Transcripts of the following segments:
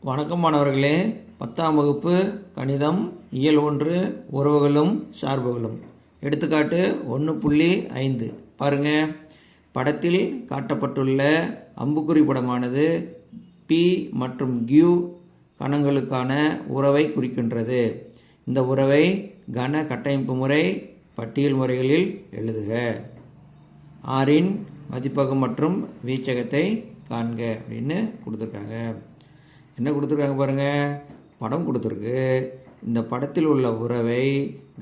வணக்கம் மாணவர்களே. 10ஆம் வகுப்பு கணிதம் இயல் 1 உறவுகளும் சார்புகளும். எடுத்துக்காட்டு 1.5 பாருங்க. படத்தில் காட்டப்பட்டுள்ள அம்புக்குறி படமானது P மற்றும் Q கணங்களுக்கான உறவை குறிக்கின்றது. இந்த உறவை கன கட்டமைப்பு முறை பட்டியல் முறைகளில் எழுதுக. ஆரின் மதிப்பகம் மற்றும் வீச்சகத்தை காண்க அப்படின்னு கொடுத்துருக்காங்க. என்ன கொடுத்துருக்காங்க பாருங்கள், படம் கொடுத்துருக்கு. இந்த படத்தில் உள்ள உறவை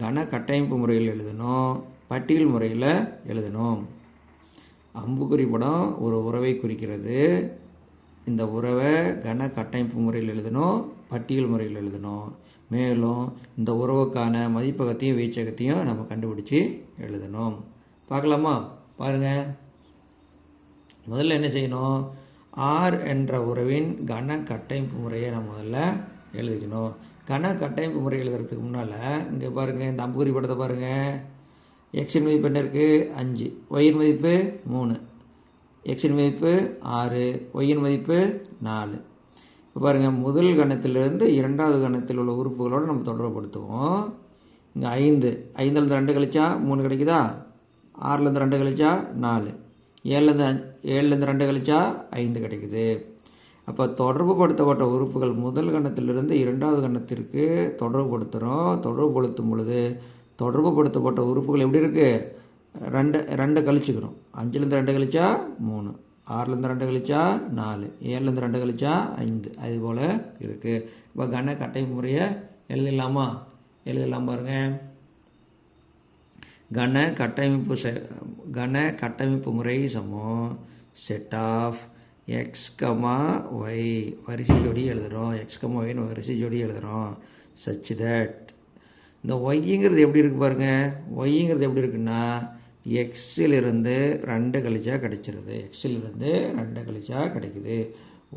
கன கட்டமைப்பு முறையில் எழுதணும், பட்டியல் முறையில் எழுதணும். அம்புக்குறி படம் ஒரு உறவை குறிக்கிறது. இந்த உறவை கன கட்டமைப்பு முறையில் எழுதணும், பட்டியல் முறையில் எழுதணும். மேலும் இந்த உறவுக்கான மதிப்பகத்தையும் வீச்சகத்தையும் நம்ம கண்டுபிடிச்சி எழுதணும். பார்க்கலாமா? பாருங்கள். முதல்ல என்ன செய்யணும், ஆர் என்ற உறவின் கன கட்டமைப்பு முறையை நம்ம முதல்ல எழுதிக்கணும். கன கட்டமைப்பு முறை எழுதுறதுக்கு முன்னால் இங்கே பாருங்கள், இந்த அம்புக்குறி படத்தை பாருங்கள். எக்ஸின் மதிப்பு என்ன இருக்குது? 5. ஒய்யின் மதிப்பு 3. எக்ஸின் மதிப்பு 6. ஒய்யின் மதிப்பு 4. இப்போ பாருங்கள், முதல் கணத்திலிருந்து இரண்டாவது கணத்தில் உள்ள உறுப்புகளோடு நம்ம தொடர்புபடுத்துவோம். இங்கே 5. 5லேருந்து 2 கழிச்சா 3 கிடைக்குதா? 6லேருந்து 2 கழிச்சா 4. 7லேருந்து 2 கழிச்சா 5 கிடைக்குது. அப்போ தொடர்பு படுத்தப்பட்ட உறுப்புகள் முதல் கணத்திலிருந்து இரண்டாவது கணத்திற்கு தொடர்பு படுத்துகிறோம். தொடர்பு படுத்தும் பொழுது தொடர்பு படுத்தப்பட்ட உறுப்புகள் எப்படி இருக்குது? 2 கழிச்சுக்கிறோம். 5லேருந்து 2 கழிச்சா 3, 6லேருந்து 2 கழிச்சா 4, 7லேருந்து 2 கழிச்சா 5. அதுபோல் இருக்குது. இப்போ கன கட்டமைப்பு முறையை எழுதிடலாமா? எழுதலாம் பாருங்கள். கன கட்டமைப்பு முறை சமம் set of X comma Y வரிசை ஜோடி எழுதுகிறோம். எக்ஸ் கமா ஒய்னு வரிசை ஜோடி எழுதுகிறோம். சச் தட் இந்த ஒய்ங்கிறது எப்படி இருக்குது பாருங்கள். ஒய்ங்கிறது எப்படி இருக்குன்னா, எக்ஸிலிருந்து 2 கழிச்சா கிடைச்சிருது. எக்ஸிலிருந்து 2 கழிச்சா கிடைக்குது.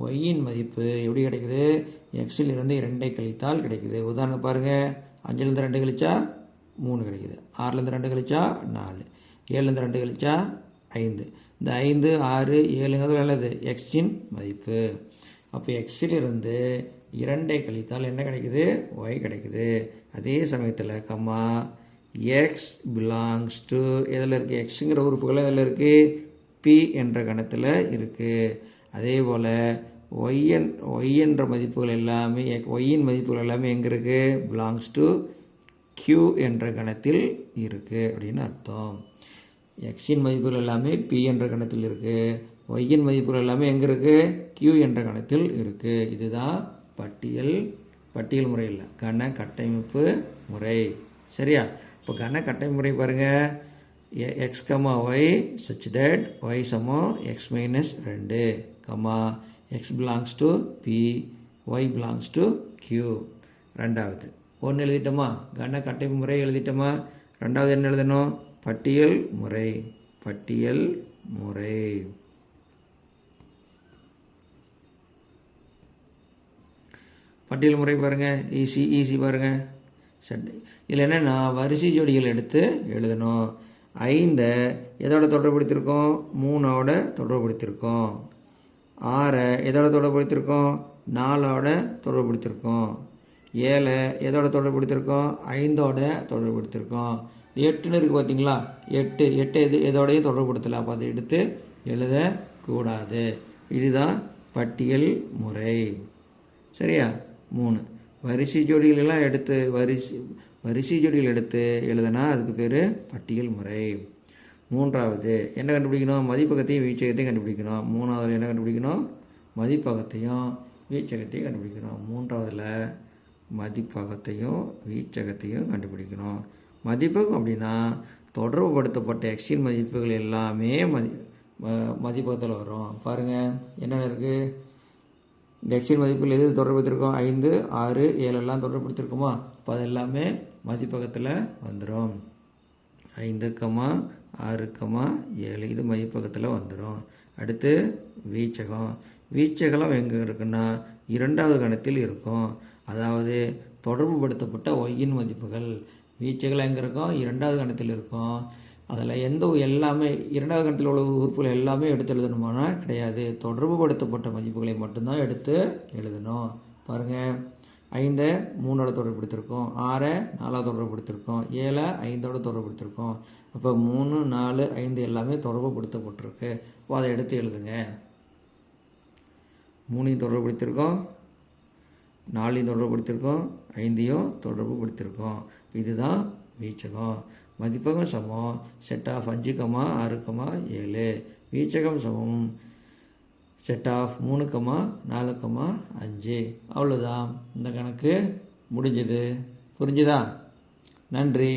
ஒய்யின் மதிப்பு எப்படி கிடைக்குது? எக்ஸிலிருந்து 2 கழித்தால் கிடைக்குது. உதாரணம் பாருங்கள், 5லேருந்து 2 கழிச்சா 3 கிடைக்குது. 6லேருந்து 2 கழிச்சா 4, 7லேருந்து 2 கழிச்சா 5. இந்த 5, 6, 7ங்கிறது நல்லது எக்ஸின் மதிப்பு. அப்போ எக்ஸிலிருந்து 2 கழித்தால் என்ன கிடைக்குது? ஒய் கிடைக்குது. அதே சமயத்தில் கம்மா எக்ஸ் பிலாங்ஸ் டு எதில் இருக்குது? எக்ஸுங்கிற உறுப்புகள் எதில் இருக்குது? பி என்ற கணத்தில் இருக்குது. அதே போல் ஒய் என்ற மதிப்புகள் எல்லாமே ஒய்யின் மதிப்புகள் எல்லாமே எங்கே இருக்குது? பிலாங்ஸ் டு Q என்ற கணத்தில் இருக்குது அப்படின்னு அர்த்தம். எக்ஸின் மதிப்புகள் எல்லாமே P என்ற கணத்தில் இருக்குது. ஒய்யின் மதிப்புகள் எல்லாமே எங்கே இருக்குது? Q என்ற கணத்தில் இருக்குது. இதுதான் பட்டியல் முறை இல்லை, கன கட்டமைப்பு முறை. சரியா? இப்போ கன கட்டமைப்பு முறை பாருங்கள். X comma Y such that Y சமம் X minus 2 comma X belongs to P, Y belongs to Q. ரெண்டாவது 1 எழுதிட்டோமா? கன கட்டமைப்பு முறை எழுதிட்டோமா? ரெண்டாவது என்ன எழுதணும்? பட்டியல் முறை. பட்டியல் முறை பாருங்கள். ஈஸி பாருங்கள். சரி, இதில் என்னென்னா வரிசை ஜோடிகள் எடுத்து எழுதணும். 5 எதோட தொடர்புபடுத்தியிருக்கோம்? 3ஓட தொடர்புபடுத்தியிருக்கோம். 6 எதோட தொடர்புபடுத்தியிருக்கோம்? 4ஓட தொடர்புபடுத்தியிருக்கோம். 7 எதோட தொடர்புபடுத்தியிருக்கோம்? 5ஓட தொடர்புபடுத்தியிருக்கோம். 8ன்னு இருக்குது பார்த்தீங்களா? 8 எதோடையும் தொடர்புபடுத்தலை. அப்போ அதை எடுத்து எழுதக்கூடாது. இதுதான் பட்டியல் முறை. சரியா? 3 வரிசை ஜோடிகளெல்லாம் எடுத்து வரிசை ஜோடிகள் எடுத்து எழுதுனா அதுக்கு பேர் பட்டியல் முறை. மூன்றாவது என்ன கண்டுபிடிக்கணும்? மதிப்பகத்தையும் வீச்சகத்தையும் கண்டுபிடிக்கணும். மூணாவதில் என்ன கண்டுபிடிக்கணும்? மதிப்பகத்தையும் வீச்சகத்தையும் கண்டுபிடிக்கணும். மூன்றாவதில் மதிப்பகத்தையும் வீச்சகத்தையும் கண்டுபிடிக்கணும். மதிப்பகம் அப்படின்னா தொடர்புபடுத்தப்பட்ட எக்ஸின் மதிப்புகள் எல்லாமே மதிப்பகத்தில் வரும். பாருங்கள் என்னென்ன இருக்குது? இந்த எக்ஸின் மதிப்புகள் எது தொடர்புபடுத்திருக்கோம்? 5, 6, 7 எல்லாம் தொடர்புபடுத்திருக்கோமா? இப்போ அது எல்லாமே மதிப்பகத்தில் வந்துடும். 5, 6, 7 இது மதிப்பகத்தில் வந்துடும். அடுத்து வீச்சகம் எங்கே இருக்குன்னா இரண்டாவது கணத்தில் இருக்கும். அதாவது தொடர்புபடுத்தப்பட்ட ஒய்யின் மதிப்புகள் வீச்சகம் எங்கே இருக்கும்? இரண்டாவது கணத்தில் இருக்கும். அதில் எல்லாமே இரண்டாவது கணத்தில் உள்ள உறுப்புகள் எல்லாமே எடுத்து எழுதணுமானா கிடையாது. தொடர்புபடுத்தப்பட்ட மதிப்புகளை மட்டும்தான் எடுத்து எழுதணும். பாருங்கள் 5 3ஓட தொடர்புபடுத்திருக்கோம், 6 4 தொடர்புபடுத்திருக்கோம், 7 5ஓட தொடர்புபடுத்திருக்கோம். அப்போ 3 4 5 எல்லாமே தொடர்புபடுத்தப்பட்டிருக்கு. அப்போ அதை எடுத்து எழுதுங்க. 3ஐயும் தொடர்புபடுத்தியிருக்கோம், 4ஐயும் தொடர்புபடுத்தியிருக்கோம், 5ஐயும் தொடர்புபடுத்தியிருக்கோம். இதுதான் வீச்சகம். மதிப்பகம் சமம் செட் ஆஃப் 5, 6, 7. வீச்சகம் சமம் செட் ஆஃப் 3, 4, 5. அவ்வளோதான். இந்த கணக்கு முடிஞ்சது. புரிஞ்சுதா? நன்றி.